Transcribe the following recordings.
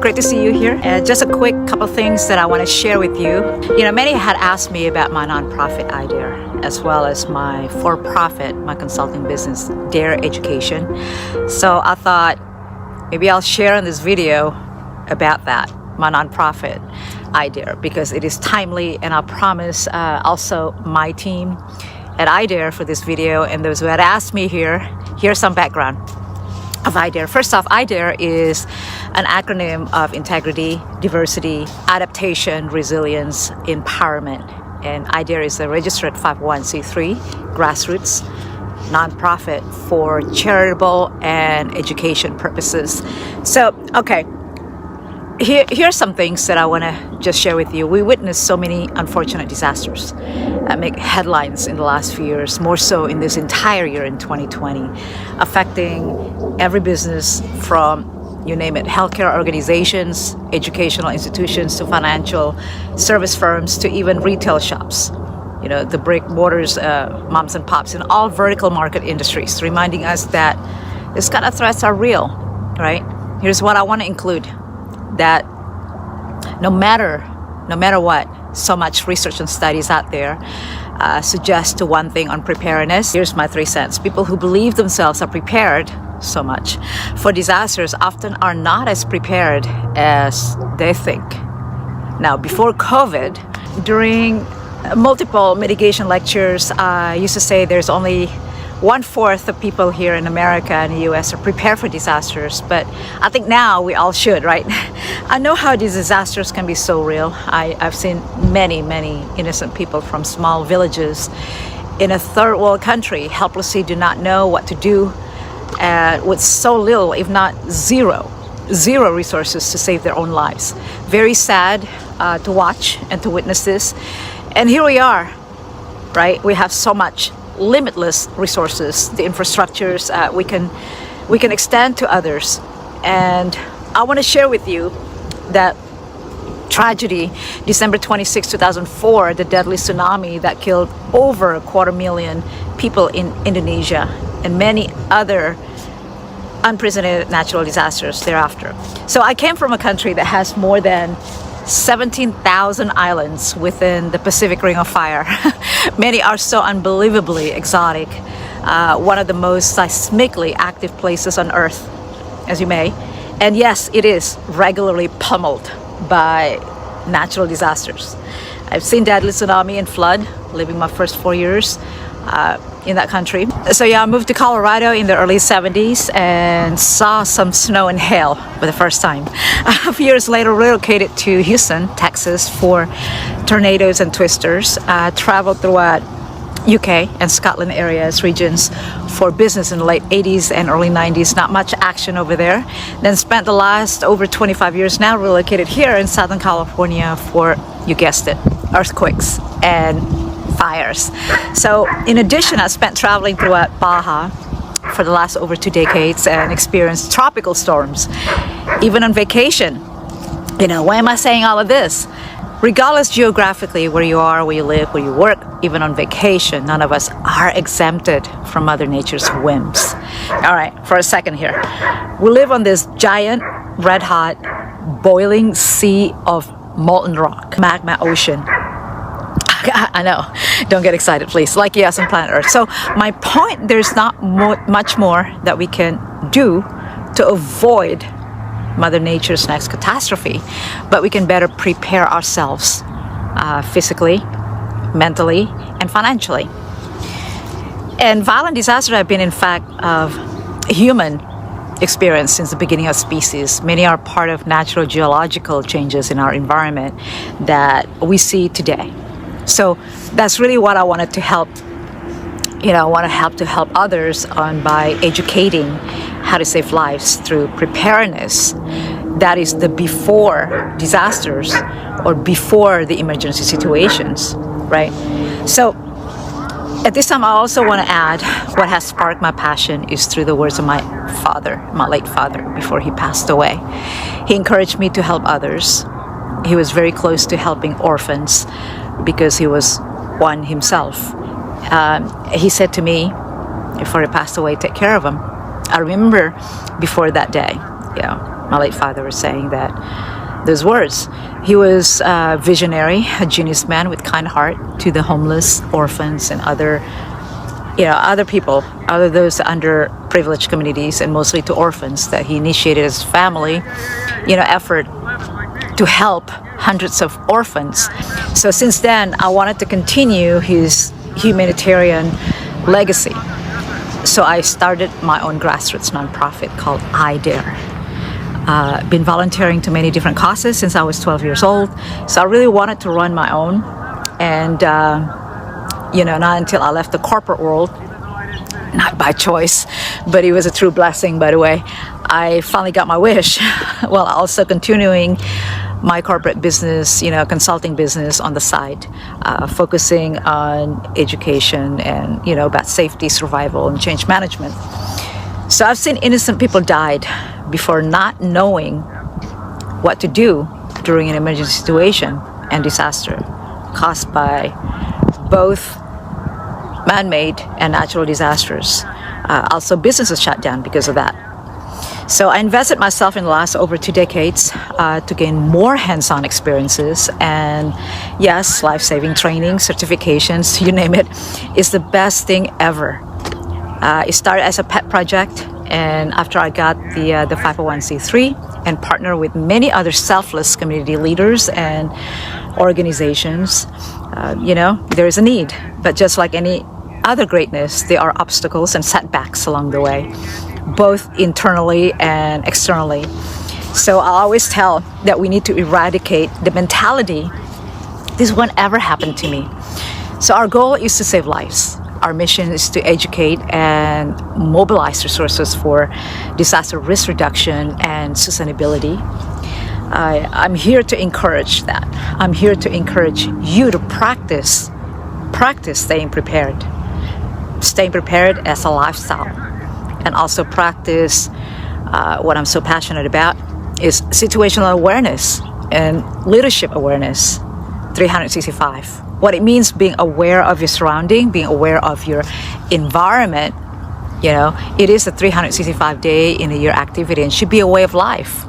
Great to see you here. Just a quick couple things that I want to share with you. Many had asked me about my nonprofit iDARE, as well as my for-profit, my consulting business, Dare Education. So I thought maybe I'll share in this video about that, my nonprofit iDARE, because it is timely, and I promise also my team at iDARE for this video, and those who had asked me here's some background of iDARE. First off, iDARE is an acronym of integrity, diversity, adaptation, resilience, empowerment. And iDARE is a registered 501c3 grassroots nonprofit for charitable and education purposes. So, okay, here's some things that I want to just share with you. We witnessed so many unfortunate disasters that make headlines in the last few years, more so in this entire year in 2020, affecting every business from, you name it, healthcare organizations, educational institutions, to financial service firms, to even retail shops. The brick mortars, moms and pops in all vertical market industries, reminding us that this kind of threats are real, right? Here's what I want to include. That no matter what, so much research and studies out there suggest to one thing on preparedness. Here's my 3 cents. People who believe themselves are prepared so much for disasters often are not as prepared as they think. Now, before COVID, during multiple mitigation lectures, I used to say there's only 1/4 of people here in America and the US are prepared for disasters, but I think now we all should, right? I know how these disasters can be so real. I've seen many innocent people from small villages in a third world country helplessly do not know what to do with so little, if not zero resources to save their own lives. Very sad to watch and to witness this. And here we are, right? We have so much limitless resources, the infrastructures we can extend to others. And I want to share with you that tragedy, December 26, 2004, the deadly tsunami that killed over 250,000 people in Indonesia, and many other unprecedented natural disasters thereafter. So I came from a country that has more than 17,000 islands within the Pacific Ring of Fire. Many are so unbelievably exotic. One of the most seismically active places on Earth, as you may. And yes, it is regularly pummeled by natural disasters. I've seen deadly tsunami and flood, living my first 4 years in that country. So yeah, I moved to Colorado in the early 70s and saw some snow and hail for the first time. A few years later, relocated to Houston, Texas for tornadoes and twisters. Traveled throughout UK and Scotland areas, regions for business in the late 80s and early 90s. Not much action over there. Then spent the last over 25 years now relocated here in Southern California for, you guessed it, earthquakes and fires. So in addition, I spent traveling throughout Baja for the last over 2 decades and experienced tropical storms, even on vacation. Why am I saying all of this? Regardless geographically where you are, where you live, where you work, even on vacation, none of us are exempted from Mother Nature's whims. All right, for a second here. We live on this giant, red-hot, boiling sea of molten rock, magma ocean. I know, don't get excited please, like yes on planet Earth. So my point, there's not much more that we can do to avoid Mother Nature's next catastrophe, but we can better prepare ourselves physically, mentally, and financially. And violent disasters have been, in fact, of human experience since the beginning of species. Many are part of natural geological changes in our environment that we see today. So that's really what I wanted to help. I want to help others on by educating how to save lives through preparedness. That is the before disasters or before the emergency situations, right? So at this time, I also want to add what has sparked my passion is through the words of my father, my late father, before he passed away. He encouraged me to help others. He was very close to helping orphans because he was one himself. He said to me, before he passed away, take care of him. I remember before that day, my late father was saying those words. He was a visionary, a genius man with kind heart to the homeless, orphans, and other people, other those underprivileged communities, and mostly to orphans, that he initiated his family, effort to help hundreds of orphans. So since then, I wanted to continue his humanitarian legacy. So I started my own grassroots nonprofit called iDARE. Been volunteering to many different causes since I was 12 years old. So I really wanted to run my own. And, not until I left the corporate world, not by choice, but it was a true blessing, by the way, I finally got my wish, while also continuing my corporate business, consulting business on the side, focusing on education and, about safety, survival, and change management. So I've seen innocent people died before not knowing what to do during an emergency situation and disaster caused by both man-made and natural disasters. Also, businesses shut down because of that. So I invested myself in the last over 2 decades to gain more hands-on experiences, and yes, life-saving training, certifications, you name it, is the best thing ever. It started as a pet project, and after I got the 501c3 and partnered with many other selfless community leaders and organizations, there is a need. But just like any other greatness, there are obstacles and setbacks along the way, both internally and externally. So I always tell that we need to eradicate the mentality, this won't ever happen to me. So our goal is to save lives. Our mission is to educate and mobilize resources for disaster risk reduction and sustainability. I'm here to encourage that. I'm here to encourage you to practice staying prepared as a lifestyle, and also practice what I'm so passionate about is situational awareness and leadership awareness 365. What it means being aware of your surrounding, being aware of your environment. It is a 365-day-in-a-year activity and should be a way of life.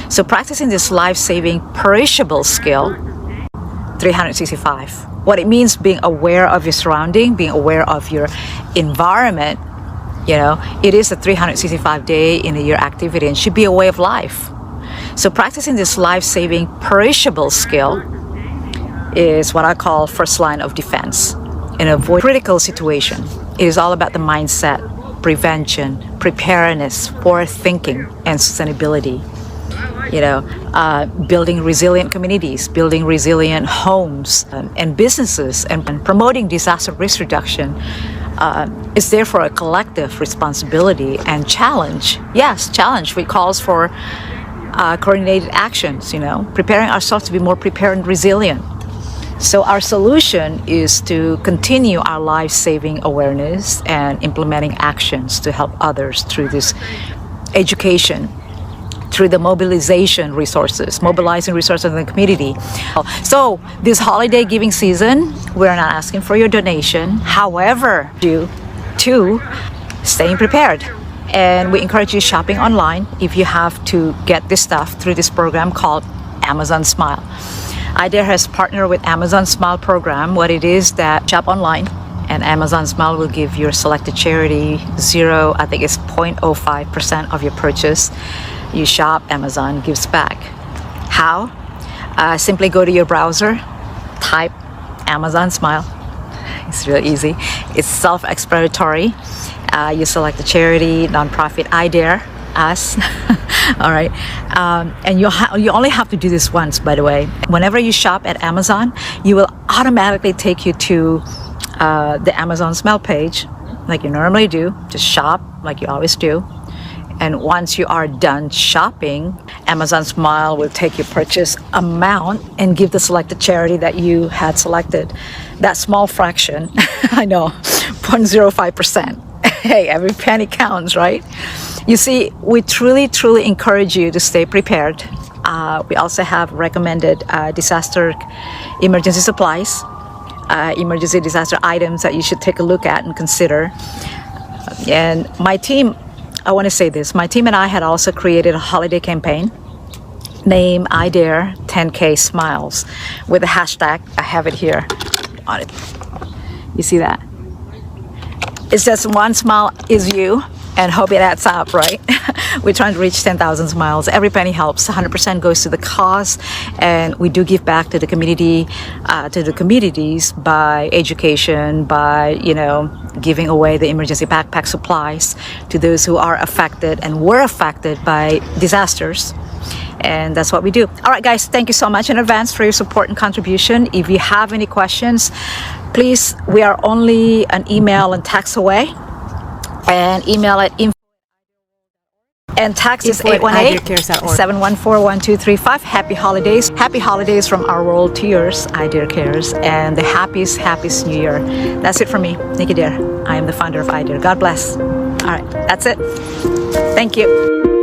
So practicing this life-saving, perishable skill 365. What it means being aware of your surrounding, being aware of your environment. It is a 365-day-in-a-year activity and should be a way of life. So practicing this life-saving, perishable skill is what I call first line of defense in a critical situation. It is all about the mindset, prevention, preparedness, forward thinking, and sustainability. Building resilient communities, building resilient homes and businesses, and promoting disaster risk reduction is therefore a collective responsibility and challenge. Yes, challenge, which calls for coordinated actions, preparing ourselves to be more prepared and resilient. So our solution is to continue our life-saving awareness and implementing actions to help others through this education, through the mobilizing resources in the community. So this holiday giving season, we're not asking for your donation. However, due to staying prepared. And we encourage you shopping online if you have to get this stuff through this program called Amazon Smile. iDARE has partnered with Amazon Smile program. What it is that shop online, and Amazon Smile will give your selected charity 0.05% of your purchase. You shop, Amazon gives back. How? Simply go to your browser, type Amazon Smile. It's real easy. It's self-explanatory. You select the charity, nonprofit, iDARE, us. All right. And you only have to do this once, by the way. Whenever you shop at Amazon, you will automatically take you to the Amazon Smile page, like you normally do. Just shop like you always do. And once you are done shopping, Amazon Smile will take your purchase amount and give the selected charity that you had selected. That small fraction, I know, 0.05%. Hey, every penny counts, right? You see, we truly encourage you to stay prepared. We also have recommended disaster emergency supplies, emergency disaster items that you should take a look at and consider. And my team I want to say this. My team and I had also created a holiday campaign named iDARE 10K Smiles with a hashtag. I have it here on it. You see that? It's just one smile is you, and hope it adds up, right? We're trying to reach 10,000 smiles. Every penny helps. 100% goes to the cause, and we do give back to the community, to the communities by education, by, you know, giving away the emergency backpack supplies to those who are affected and were affected by disasters. And that's what we do. All right, guys, thank you so much in advance for your support and contribution. If you have any questions, please, we are only an email and text away. And email at info, and text is 818-714-1235. Happy holidays. Happy holidays from our world to yours, iDARE Cares, and the happiest New Year. That's it for me, Nicky Dare. I am the founder of iDARE. God bless. All right, that's it. Thank you.